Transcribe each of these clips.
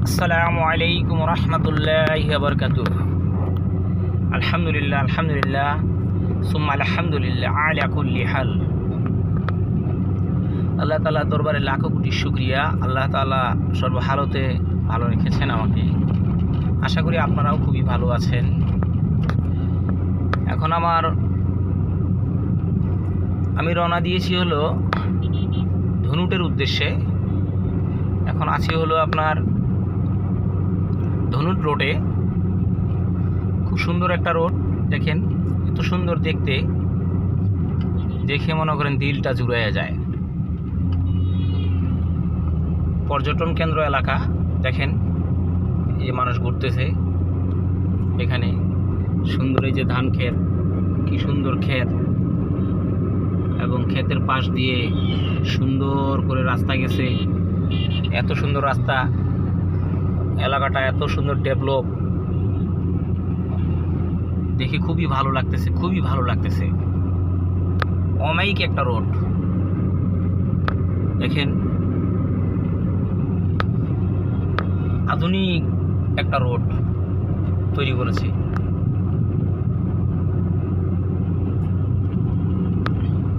আসসালামু আলাইকুম রহমতুল্লাহি ওয়া বারাকাতুহু। আলহামদুলিল্লাহ সুম্মা আলহামদুলিল্লাহ আলা কুল্লি হাল। আল্লাহ তাআলা দরবারে লাখো কোটি শুকরিয়া। আল্লাহ তাআলা সর্বহালতে ভালো রেখেছেন আমাকে। আশা করি আপনারাও খুবই ভালো আছেন। এখন আমি রওনা দিয়েছি হলো ধনুটের উদ্দেশ্যে। এখন আছি হলো আপনার ধনুট রোডে। খুব সুন্দর একটা রোড, দেখেন এত সুন্দর দেখতে, দেখে মনে করেন দিলটা জুড়াইয়া যায়। পর্যটন কেন্দ্র এলাকা, দেখেন এই যে মানুষ ঘুরতেছে এখানে। সুন্দর এই যে ধান ক্ষেত, কি সুন্দর ক্ষেত, এবং ক্ষেতের পাশ দিয়ে সুন্দর করে রাস্তা গেছে। এত সুন্দর রাস্তা, এলাকাটা এত সুন্দর ডেভেলপ, দেখে খুবই ভালো লাগতেছে। অমায়িক একটা রোড, দেখেন আধুনিক একটা রোড তৈরি করেছে।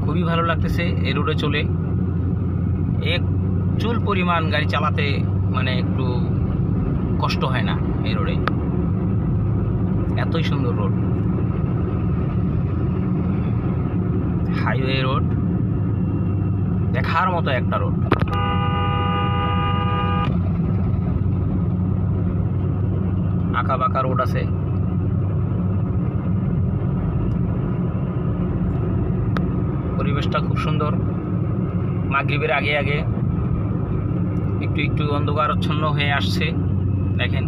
খুবই ভালো লাগতেছে এই রোডে চলে। এক চুল পরিমাণ গাড়ি চালাতে মানে একটু কষ্ট হয় না এই রোডে, এতই সুন্দর রোড। হাইওয়ে রোড, দেখার মতো একটা রোড। আঁকা বাঁকা রোড আছে। পরিবেশটা খুব সুন্দর। মাগরিবের আগে একটু অন্ধকারাচ্ছন্ন হয়ে আসছে, দেখেন।